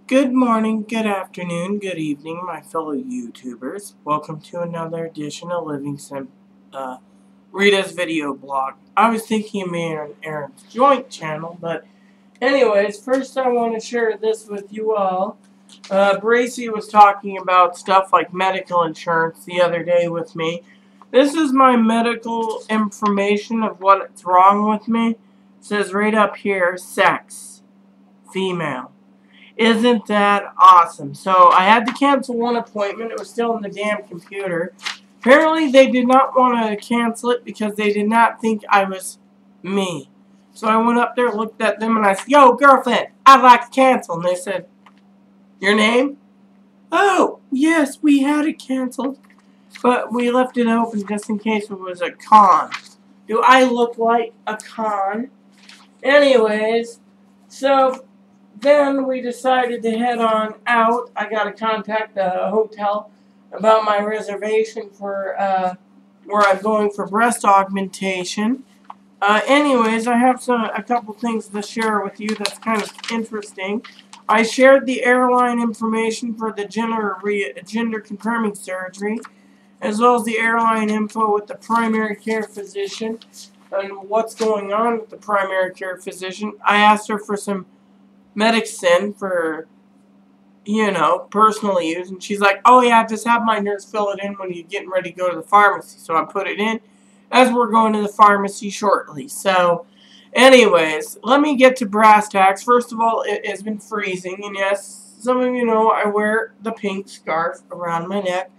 Good morning, good afternoon, good evening, my fellow YouTubers. Welcome to another edition of Rita's video blog. I was thinking of me and Aaron's joint channel, but anyways, first I want to share this with you all. Bracy was talking about stuff like medical insurance the other day with me. This is my medical information of what's wrong with me. It says right up here, sex, female. Isn't that awesome? So I had to cancel one appointment. It was still in the damn computer. Apparently they did not want to cancel it because they did not think I was me. So I went up there, looked at them, and I said, "Yo, girlfriend, I'd like to cancel." And they said, "Your name?" "Oh, yes, we had it canceled. But we left it open just in case it was a con." Do I look like a con? Anyways, so then we decided to head on out. I got to contact the hotel about my reservation for where I'm going for breast augmentation. Anyways, I have a couple things to share with you that's kind of interesting. I shared the airline information for the gender confirming surgery, as well as the airline info with the primary care physician and what's going on with the primary care physician. I asked her for some medicine for, personal use. And she's like, "Oh yeah, just have my nurse fill it in when you're getting ready to go to the pharmacy." So I put it in as we're going to the pharmacy shortly. So, anyways, let me get to brass tacks. First of all, it has been freezing. And yes, some of you know I wear the pink scarf around my neck.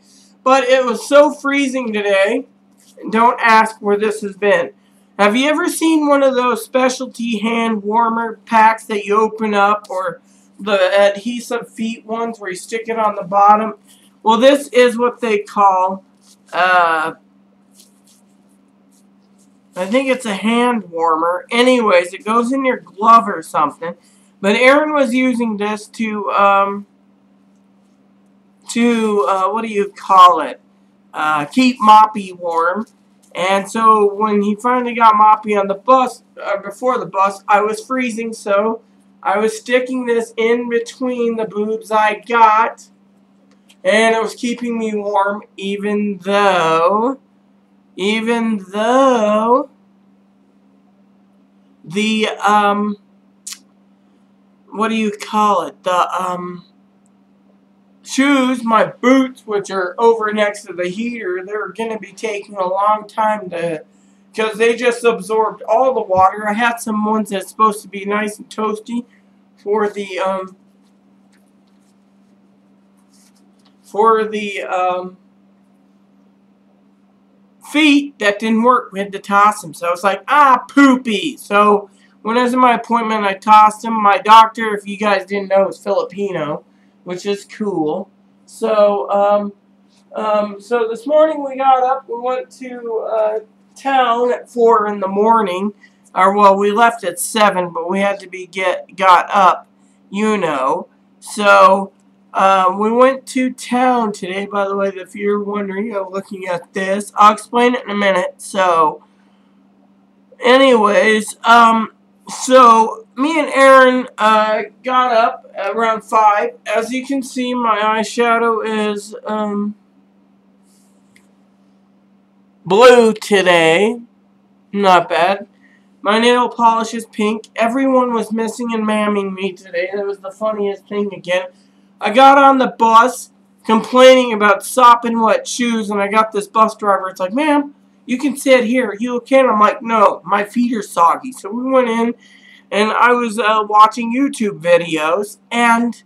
But it was so freezing today. Don't ask where this has been. Have you ever seen one of those specialty hand warmer packs that you open up, or the adhesive feet ones where you stick it on the bottom? Well, this is what they call, I think it's a hand warmer. Anyways, it goes in your glove or something. But Aaron was using this to what do you call it? Keep Moppy warm. And so when he finally got Moppy on the bus, before the bus, I was freezing, so I was sticking this in between the boobs I got, and it was keeping me warm, even though the, what do you call it? The, shoes, my boots, which are over next to the heater, they're going to be taking a long time because they just absorbed all the water. I had some ones that's supposed to be nice and toasty for the feet that didn't work. We had to toss them. So I was like, poopy. So when I was in my appointment, I tossed them. My doctor, if you guys didn't know, is Filipino, which is cool. So, so this morning we got up, we went to town at 4 in the morning. Or, well, we left at 7, but we had to got up, So, we went to town today, by the way, if you're wondering, looking at this. I'll explain it in a minute. So, anyways, so me and Aaron got up around 5. As you can see, my eyeshadow is blue today. Not bad. My nail polish is pink. Everyone was missing and mamming me today. That was the funniest thing again. I got on the bus complaining about sopping wet shoes, and I got this bus driver. It's like, "Ma'am, you can sit here. Are you okay?" And I'm like, "No, my feet are soggy." So we went in, and I was watching YouTube videos, and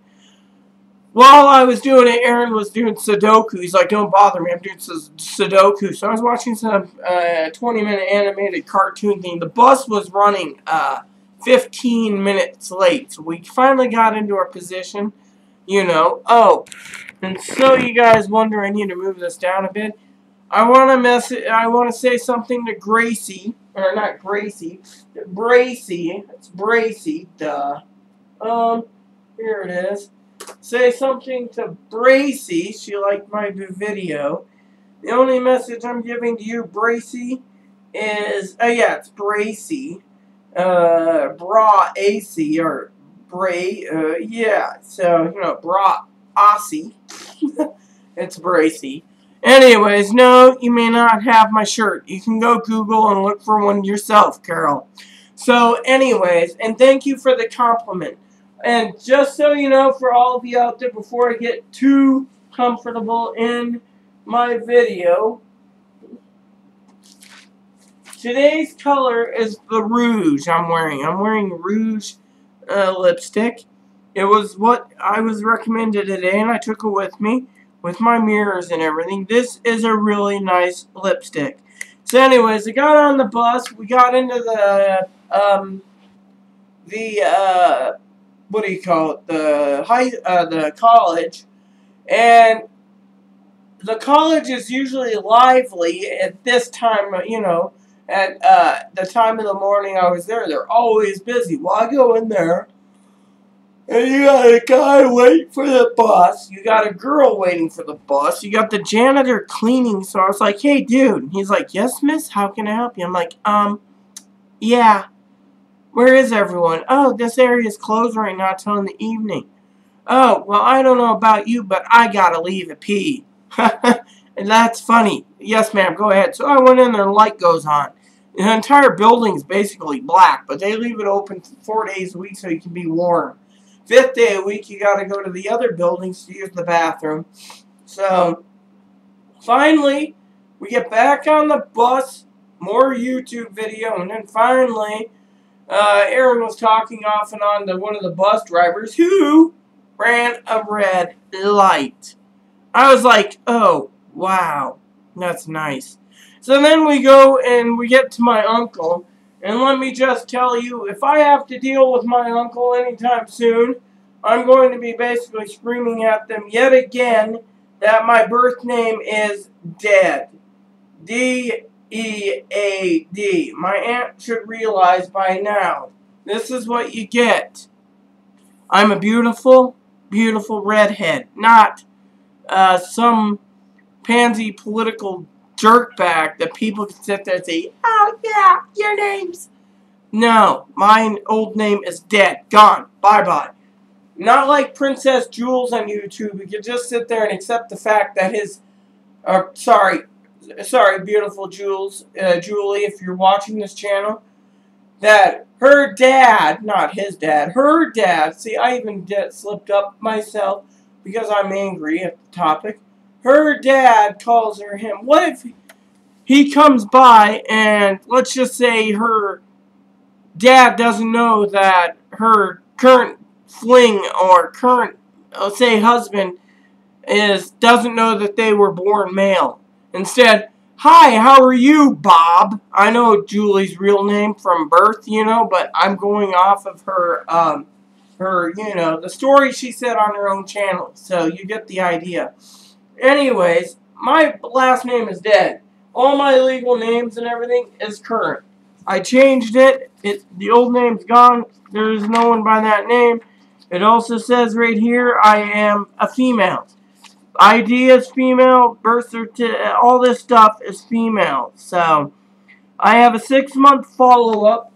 while I was doing it, Aaron was doing Sudoku. He's like, "Don't bother me, I'm doing Sudoku." So I was watching some 20-minute animated cartoon thing. The bus was running 15 minutes late, so we finally got into our position, Oh, and so you guys wonder, I need to move this down a bit. I want to say something to Gracie, or not Gracie, Bracy. It's Bracy, duh. Here it is. Say something to Bracy. She liked my video. The only message I'm giving to you, Bracy, is, it's Bracy. Bra AC, or Yeah, so, you know, Aussie. It's Bracy. Anyways, no, you may not have my shirt. You can go Google and look for one yourself, Carol. So, anyways, and thank you for the compliment. And just so you know, for all of you out there, before I get too comfortable in my video, today's color is the rouge I'm wearing. I'm wearing rouge lipstick. It was what I was recommended today, and I took it with me, with my mirrors and everything. This is a really nice lipstick. So anyways, I got on the bus. We got into the what do you call it? The college. And the college is usually lively at this time, you know, at the time of the morning I was there. They're always busy. Well, I go in there, and you got a guy waiting for the bus. You got a girl waiting for the bus. You got the janitor cleaning. So I was like, hey, dude. And he's like, yes, miss? How can I help you? I'm like, yeah. Where is everyone? Oh, this area is closed right now till in the evening. Oh, well, I don't know about you, but I gotta leave at pee. And that's funny. Yes, ma'am, go ahead. So I went in there and the light goes on. The entire building's basically black, but they leave it open 4 days a week so you can be warm. 5th day a week, you gotta go to the other buildings to use the bathroom. So, finally, we get back on the bus, more YouTube video, and then finally, Aaron was talking off and on to one of the bus drivers who ran a red light. I was like, oh, wow, that's nice. So then we go and we get to my uncle, and let me just tell you, if I have to deal with my uncle anytime soon, I'm going to be basically screaming at them yet again that my birth name is Dead. D-E-A-D. My aunt should realize by now, this is what you get. I'm a beautiful, beautiful redhead, not some pansy political jerkbag that people can sit there and say, oh yeah, your name's... No, my old name is dead, gone, bye-bye. Not like Princess Jules on YouTube, who can just sit there and accept the fact that his... sorry, beautiful Jules, Julie, if you're watching this channel, that her dad, not his dad, her dad, see, I even slipped up myself because I'm angry at the topic. Her dad calls her him. What if he comes by and let's just say her dad doesn't know that her current fling or current, let's say, husband doesn't know that they were born male. Instead, hi, how are you, Bob? I know Julie's real name from birth, you know, but I'm going off of her, you know, the story she said on her own channel. So you get the idea. Anyways, my last name is Dead. All my legal names and everything is current. I changed it. The old name's gone. There's no one by that name. It also says right here, I am a female. ID is female, birth certificate, all this stuff is female. So, I have a 6-month follow-up,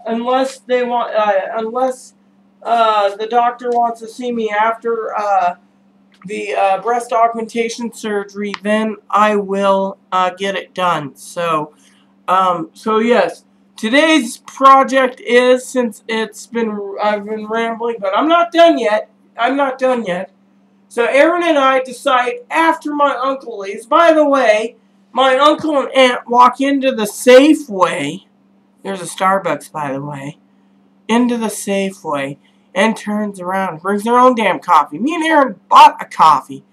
unless they want, the doctor wants to see me after the breast augmentation surgery. Then I will get it done. So, yes, today's project is, since I've been rambling, but I'm not done yet. So Aaron and I decide after my uncle leaves. By the way, my uncle and aunt walk into the Safeway. There's a Starbucks, by the way. Into the Safeway and turns around and brings their own damn coffee. Me and Aaron bought a coffee.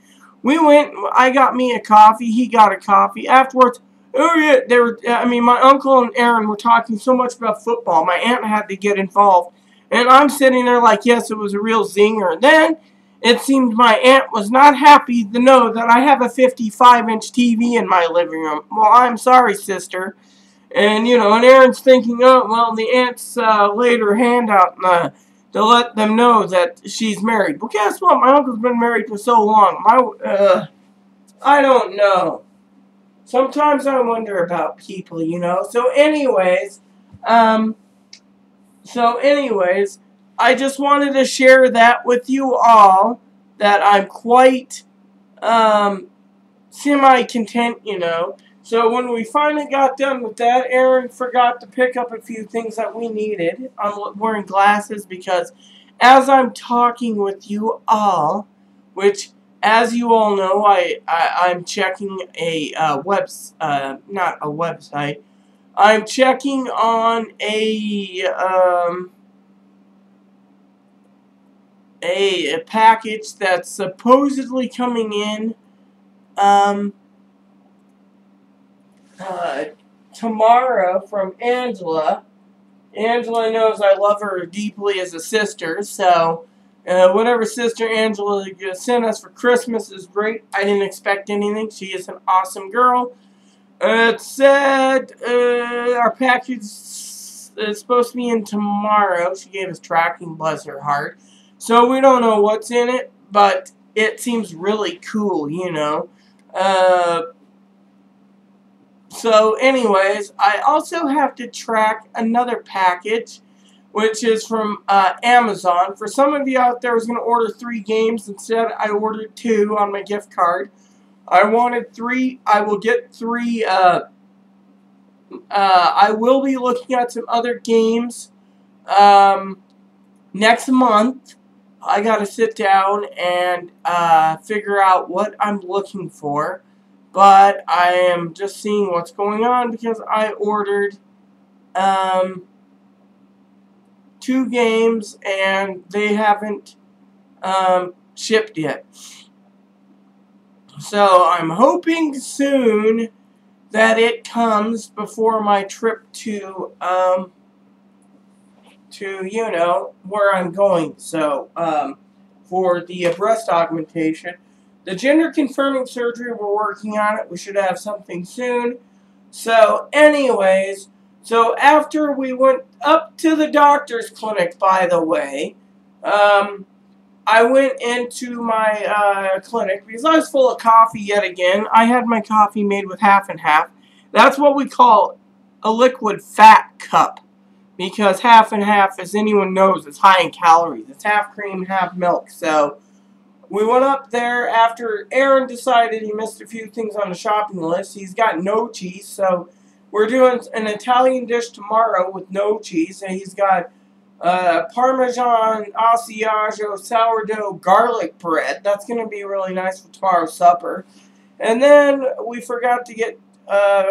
We went, I got me a coffee, he got a coffee. Afterwards, oh yeah, my uncle and Aaron were talking so much about football. My aunt had to get involved. And I'm sitting there like, yes, it was a real zinger. Then it seemed my aunt was not happy to know that I have a 55-inch TV in my living room. Well, I'm sorry, sister. And, you know, and Aaron's thinking, oh, well, the aunt's laid her hand out to let them know that she's married. Well, guess what? My uncle's been married for so long. I don't know. Sometimes I wonder about people, you know. So anyways, I just wanted to share that with you all, that I'm quite semi-content, you know. So when we finally got done with that, Aaron forgot to pick up a few things that we needed. I'm wearing glasses because as I'm talking with you all, which, as you all know, I'm checking a not a website. I'm checking on a package that's supposedly coming in tomorrow from Angela. Angela knows I love her deeply as a sister, so whatever Sister Angela sent us for Christmas is great. I didn't expect anything. She is an awesome girl. It said our package is supposed to be in tomorrow. She gave us tracking, bless her heart. So we don't know what's in it, but it seems really cool, you know. So anyways, I also have to track another package, which is from Amazon. For some of you out there who's going to order 3 games, instead I ordered 2 on my gift card. I wanted 3. I will get 3. I will be looking at some other games next month. I got to sit down and figure out what I'm looking for. But I am just seeing what's going on because I ordered 2 games and they haven't shipped yet. So I'm hoping soon that it comes before my trip to you know, where I'm going. So for the breast augmentation. The gender confirming surgery, we're working on it. We should have something soon. So anyways, so after we went up to the doctor's clinic, by the way, I went into my clinic because I was full of coffee yet again. I had my coffee made with half and half. That's what we call a liquid fat cup. Because half and half, as anyone knows, is high in calories. It's half cream, half milk. So we went up there after Aaron decided he missed a few things on the shopping list. He's got no cheese, so we're doing an Italian dish tomorrow with no cheese. And he's got Parmesan, Asiago, sourdough, garlic bread. That's going to be really nice for tomorrow's supper. And then we forgot to get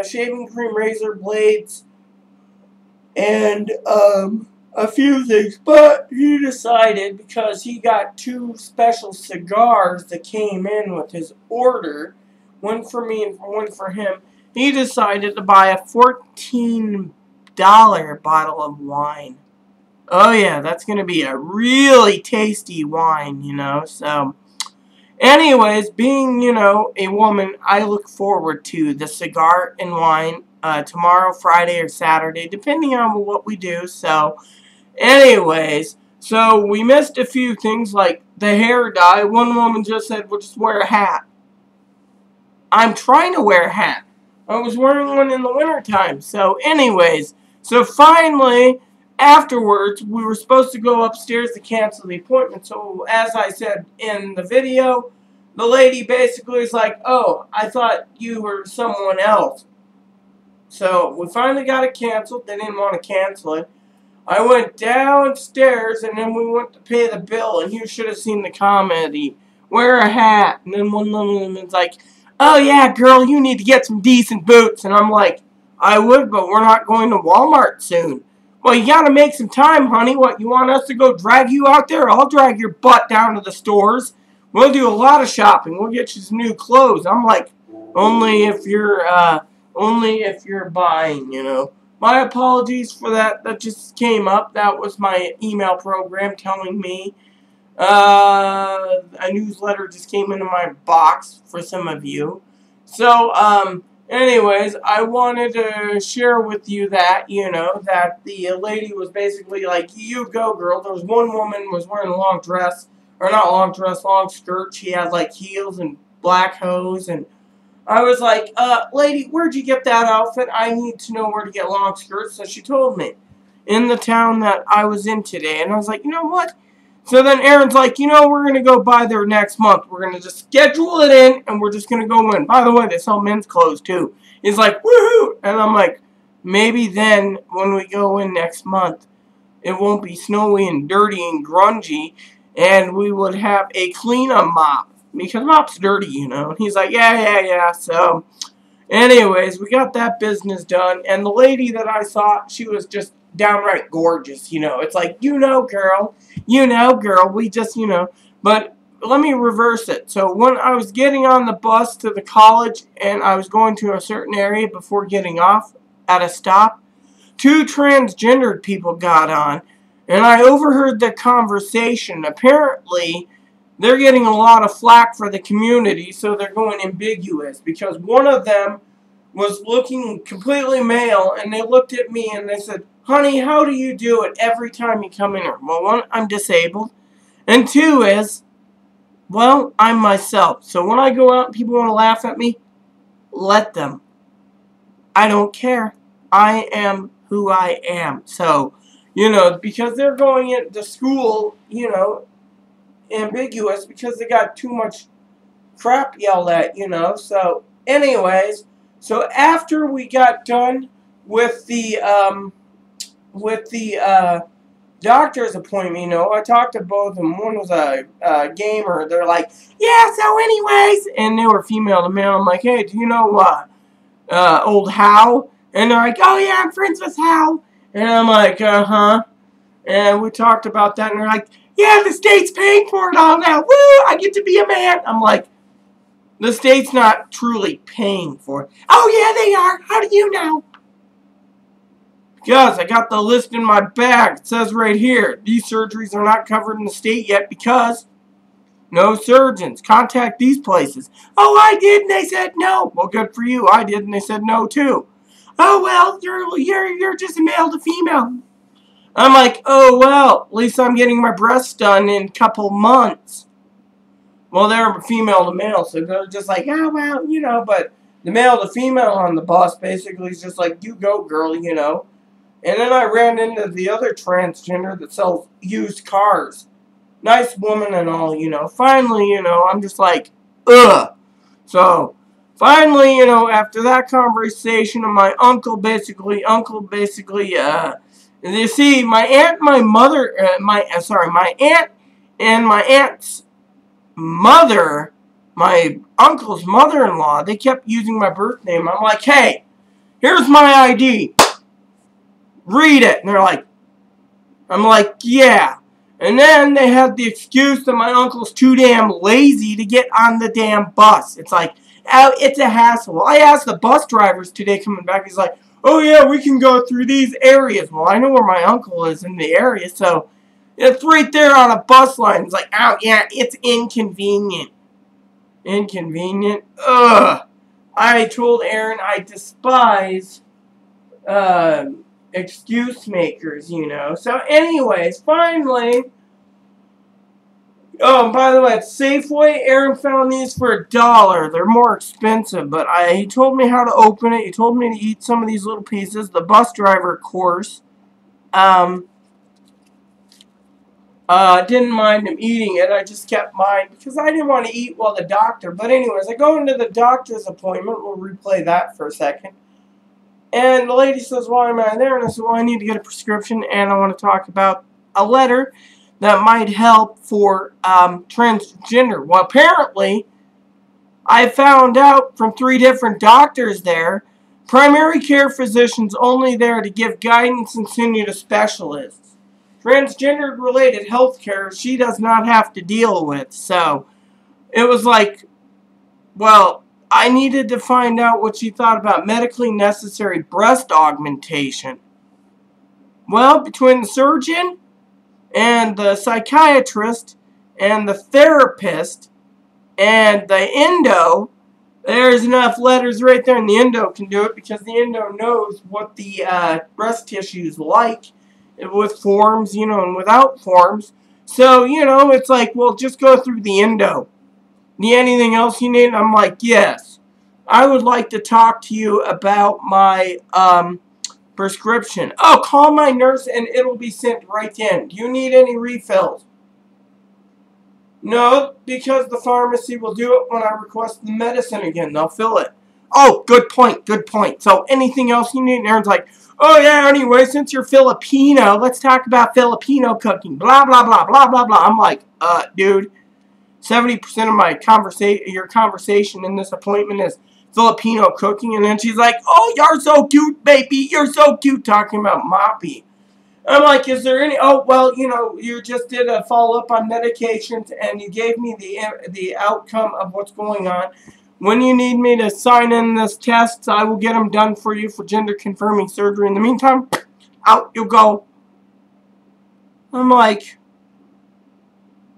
shaving cream, razor blades, and a few things, but he decided, because he got 2 special cigars that came in with his order, one for me and one for him, he decided to buy a $14 bottle of wine. Oh yeah, that's going to be a really tasty wine, you know. So anyways, being, you know, a woman, I look forward to the cigar and wine tomorrow, Friday, or Saturday, depending on what we do. So anyways, so we missed a few things like the hair dye. One woman just said, well, just wear a hat. I'm trying to wear a hat. I was wearing one in the wintertime. So anyways, so finally, afterwards, we were supposed to go upstairs to cancel the appointment. So as I said in the video, the lady basically was like, oh, I thought you were someone else. So we finally got it canceled. They didn't want to cancel it. I went downstairs and then we went to pay the bill, and you should have seen the comedy. Wear a hat. And then one woman's like, oh yeah, girl, you need to get some decent boots. And I'm like, I would, but we're not going to Walmart soon. Well, you gotta make some time, honey. What, you want us to go drag you out there? I'll drag your butt down to the stores. We'll do a lot of shopping. We'll get you some new clothes. I'm like, only if you're buying, you know. My apologies for that. That just came up. That was my email program telling me a newsletter just came into my box for some of you. So, anyways, I wanted to share with you that, you know, that the lady was basically like, you go, girl. There was one woman was wearing a long dress, or not long dress, long skirt. She had like heels and black hose, and I was like, lady, where'd you get that outfit? I need to know where to get long skirts. So she told me. in the town that I was in today. And I was like, you know what? So then Aaron's like, you know, we're going to go by there next month. We're going to just schedule it in, and we're just going to go in. By the way, they sell men's clothes, too. He's like, woohoo! And I'm like, maybe then, when we go in next month, it won't be snowy and dirty and grungy, and we would have a clean-up mop. Because mop's dirty, you know. And he's like, yeah. So, anyways, we got that business done. And the lady that I saw, she was just downright gorgeous, you know. It's like, you know, girl, we just, you know. But let me reverse it. So when I was getting on the bus to the college and I was going to a certain area before getting off at a stop, 2 transgendered people got on. And I overheard the conversation. Apparently, they're getting a lot of flack for the community, so they're going ambiguous. Because one of them was looking completely male, and they looked at me and they said, honey, how do you do it every time you come in here? Well, 1, I'm disabled. And 2 is, well, I'm myself. So when I go out and people want to laugh at me, let them. I don't care. I am who I am. So, you know, because they're going into school, you know, ambiguous because they got too much crap yelled at, you know. So, anyways, so after we got done with the doctor's appointment, you know, I talked to both of them. One was a gamer. They're like, yeah, so anyways, and they were female to male. I'm like, hey, do you know old Hal? And they're like, oh yeah, I'm friends with Hal. And I'm like, uh-huh. And we talked about that, and they're like, yeah, the state's paying for it all now. Woo, I get to be a man. I'm like, the state's not truly paying for it. Oh yeah, they are. How do you know? Because I got the list in my bag. It says right here, these surgeries are not covered in the state yet because no surgeons. Contact these places. Oh, I did, and they said no. Well, good for you. I did, and they said no too. Oh well, you're just a male to female. I'm like, oh well, at least I'm getting my breasts done in a couple months. Well, they're female to male, so they're just like, oh well, you know. But the male to female on the bus basically is just like, you go, girl, you know. And then I ran into the other transgender that sells used cars. Nice woman and all, you know. Finally, you know, I'm just like, ugh. So, finally, you know, after that conversation, and my uncle basically, you see, my aunt and my mother, my aunt and my aunt's mother, my uncle's mother-in-law, they kept using my birth name. I'm like, hey, here's my ID. Read it. And they're like, I'm like, yeah. And then they had the excuse that my uncle's too damn lazy to get on the damn bus. It's like, oh, it's a hassle. I asked the bus drivers today coming back. He's like, oh yeah, we can go through these areas. Well, I know where my uncle is in the area, so it's right there on a bus line. It's like, oh yeah, it's inconvenient. Inconvenient? Ugh. I told Aaron I despise excuse makers, you know. So anyways, finally, oh, by the way, at Safeway, Aaron found these for $1. They're more expensive, but he told me how to open it. He told me to eat some of these little pieces. The bus driver, of course, didn't mind him eating it. I just kept mine because I didn't want to eat while the doctor. But anyways, I go into the doctor's appointment. We'll replay that for a second. And the lady says, why am I there? And I said, well, I need to get a prescription, and I want to talk about a letter that might help for transgender. Well, apparently, I found out from 3 different doctors there, primary care physicians only there to give guidance and send you to specialists. Transgender-related health care, she does not have to deal with. So, it was like, well, I needed to find out what she thought about medically necessary breast augmentation. Well, between the surgeon and the psychiatrist and the therapist and the endo, there's enough letters right there, and the endo can do it because the endo knows what the breast tissue is like with forms, you know, and without forms. So, you know, it's like, well, just go through the endo. Need anything else you need? I'm like, yes. I would like to talk to you about my prescription. Oh, call my nurse and it'll be sent right in. Do you need any refills? No, because the pharmacy will do it when I request the medicine again. They'll fill it. Oh, good point, good point. So anything else you need? And Aaron's like, oh yeah, anyway, since you're Filipino, let's talk about Filipino cooking. Blah, blah, blah, blah, blah, blah. I'm like, dude, 70% of my your conversation in this appointment is Filipino cooking. And then she's like, oh, you're so cute, baby. You're so cute, talking about Moppy. I'm like, is there any, oh, well, you know, you just did a follow-up on medications, and you gave me the outcome of what's going on. When you need me to sign in this test, I will get them done for you for gender-confirming surgery. In the meantime, out you go. I'm like,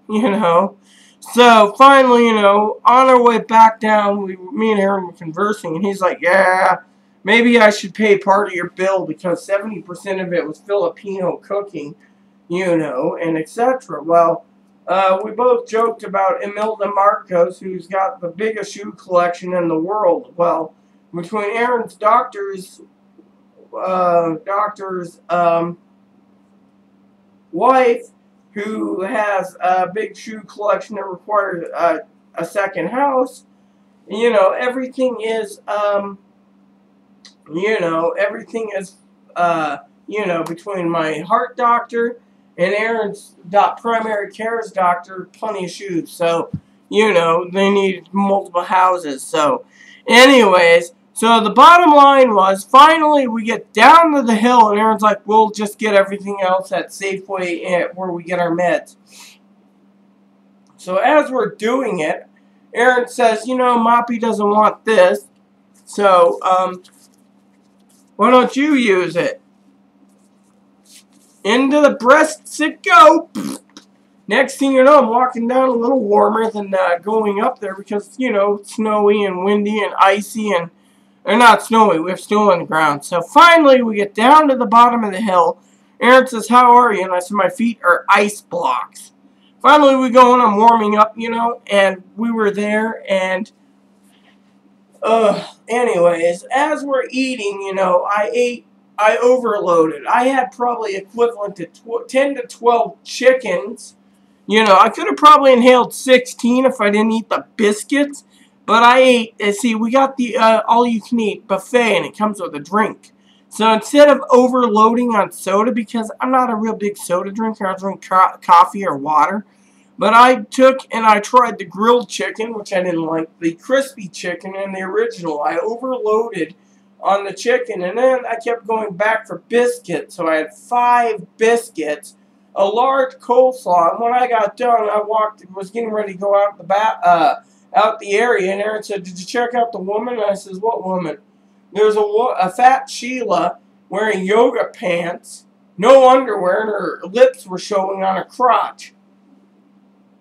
you know. So, finally, you know, on our way back down, me and Aaron were conversing, and he's like, yeah, maybe I should pay part of your bill because 70% of it was Filipino cooking, you know, and etc. Well, we both joked about Imelda Marcos, who's got the biggest shoe collection in the world. Well, between Aaron's doctor's wife, who has a big shoe collection that requires a second house, you know, everything is, you know, between my heart doctor and Aaron's primary care's doctor, plenty of shoes. So, you know, they need multiple houses. So, anyways, so the bottom line was, finally we get down to the hill, and Aaron's like, we'll just get everything else at Safeway where we get our meds. So as we're doing it, Aaron says, you know, Moppy doesn't want this, so, why don't you use it? Into the breasts it go. Next thing you know, I'm walking down a little warmer than going up there because, you know, it's snowy and windy and icy and, or not snowy, we have snow on the ground. So finally, we get down to the bottom of the hill. Aaron says, how are you? And I said, my feet are ice blocks. Finally, we go and I'm warming up, you know, and we were there, and anyways, as we're eating, you know, I overloaded. I had probably equivalent to 10 to 12 chickens. You know, I could have probably inhaled 16 if I didn't eat the biscuits. But I ate, see, we got the all-you-can-eat buffet, and it comes with a drink. So instead of overloading on soda, because I'm not a real big soda drinker, I drink coffee or water. But I took and I tried the grilled chicken, which I didn't like, the crispy chicken and the original. I overloaded on the chicken, and then I kept going back for biscuits. So I had 5 biscuits, a large coleslaw, and when I got done, I was getting ready to go out the area, and Aaron said, did you check out the woman? And I says, what woman? There's a fat Sheila wearing yoga pants, no underwear, and her lips were showing on her crotch.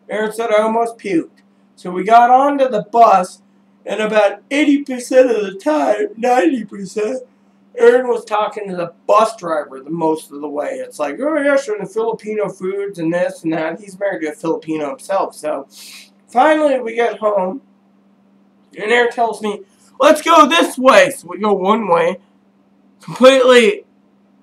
Aaron said, I almost puked. So we got onto the bus, and about 80% of the time, 90%, Aaron was talking to the bus driver the most of the way. It's like, oh yeah, sure, the Filipino foods and this and that. He's married to a Filipino himself, so finally we get home, and Aaron tells me, let's go this way. So we go one way, completely,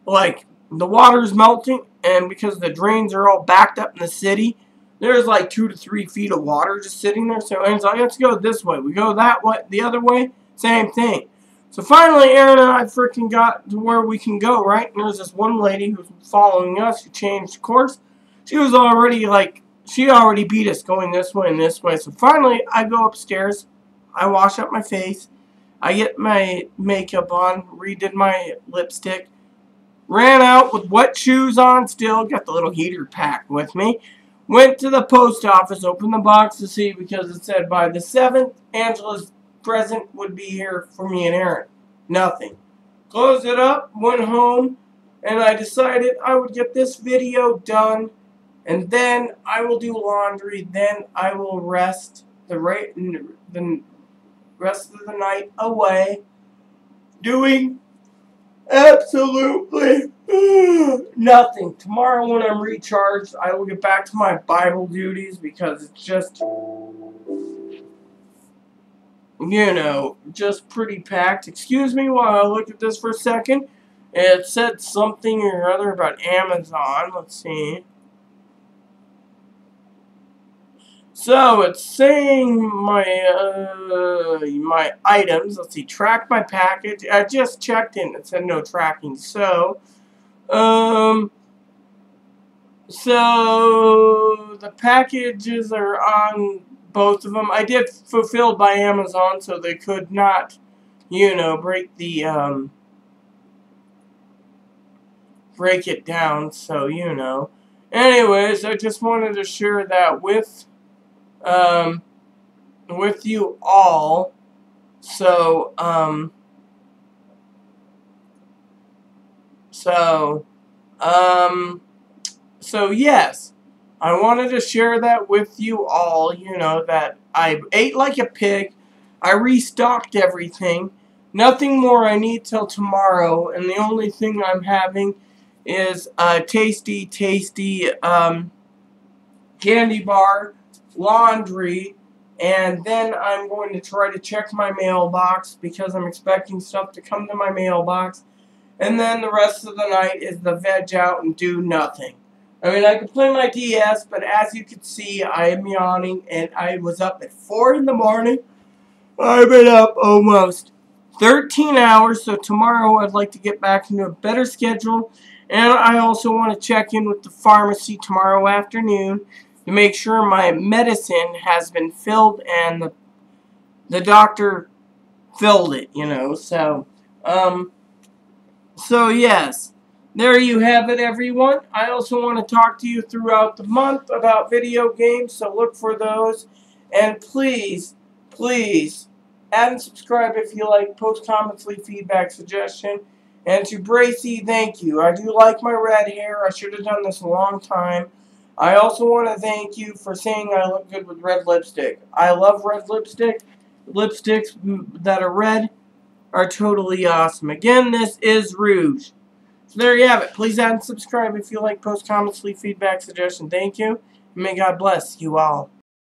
like, the water's melting, and because the drains are all backed up in the city, there's like 2 to 3 feet of water just sitting there. So Aaron's like, let's go this way. We go that way, the other way, same thing. So finally, Aaron and I freaking got to where we can go, right? And there's this one lady who's following us who changed course. She was already like, she already beat us going this way and this way. So finally, I go upstairs. I wash up my face. I get my makeup on, redid my lipstick. Ran out with wet shoes on still. Got the little heater pack with me. Went to the post office, opened the box to see because it said by the 7th, Angela's present would be here for me and Aaron. Nothing. Closed it up, went home, and I decided I would get this video done, and then I will do laundry, then I will rest the rest of the night away doing absolutely nothing. Tomorrow when I'm recharged, I will get back to my Bible duties because it's just, you know, just pretty packed. Excuse me while I look at this for a second. It said something or other about Amazon. Let's see. So it's saying my my items. Let's see. Track my package. I just checked in. It said no tracking. So the packages are on both of them. I did fulfilled by Amazon, so they could not, break the break it down. So anyways, I just wanted to share that with you all. So so yes, I wanted to share that with you all, that I ate like a pig. I restocked everything. Nothing more I need till tomorrow, and the only thing I'm having is a tasty candy bar, laundry, and then I'm going to try to check my mailbox because I'm expecting stuff to come to my mailbox. And then the rest of the night is the veg out and do nothing. I mean, I could play my DS, but as you can see, I am yawning, and I was up at 4 in the morning. I've been up almost 13 hours, so tomorrow I'd like to get back into a better schedule. And I also want to check in with the pharmacy tomorrow afternoon to make sure my medicine has been filled and the doctor filled it, So yes, there you have it, everyone. I also want to talk to you throughout the month about video games, so look for those. And please, please, add and subscribe if you like. Post comments, leave feedback, suggestion. And to Bracy, thank you. I do like my red hair. I should have done this a long time. I also want to thank you for saying I look good with red lipstick. I love red lipstick. Lipsticks that are red are totally awesome. Again, this is Rouge. So there you have it. Please add and subscribe if you like. Post comments, leave feedback, suggestion. Thank you. And may God bless you all.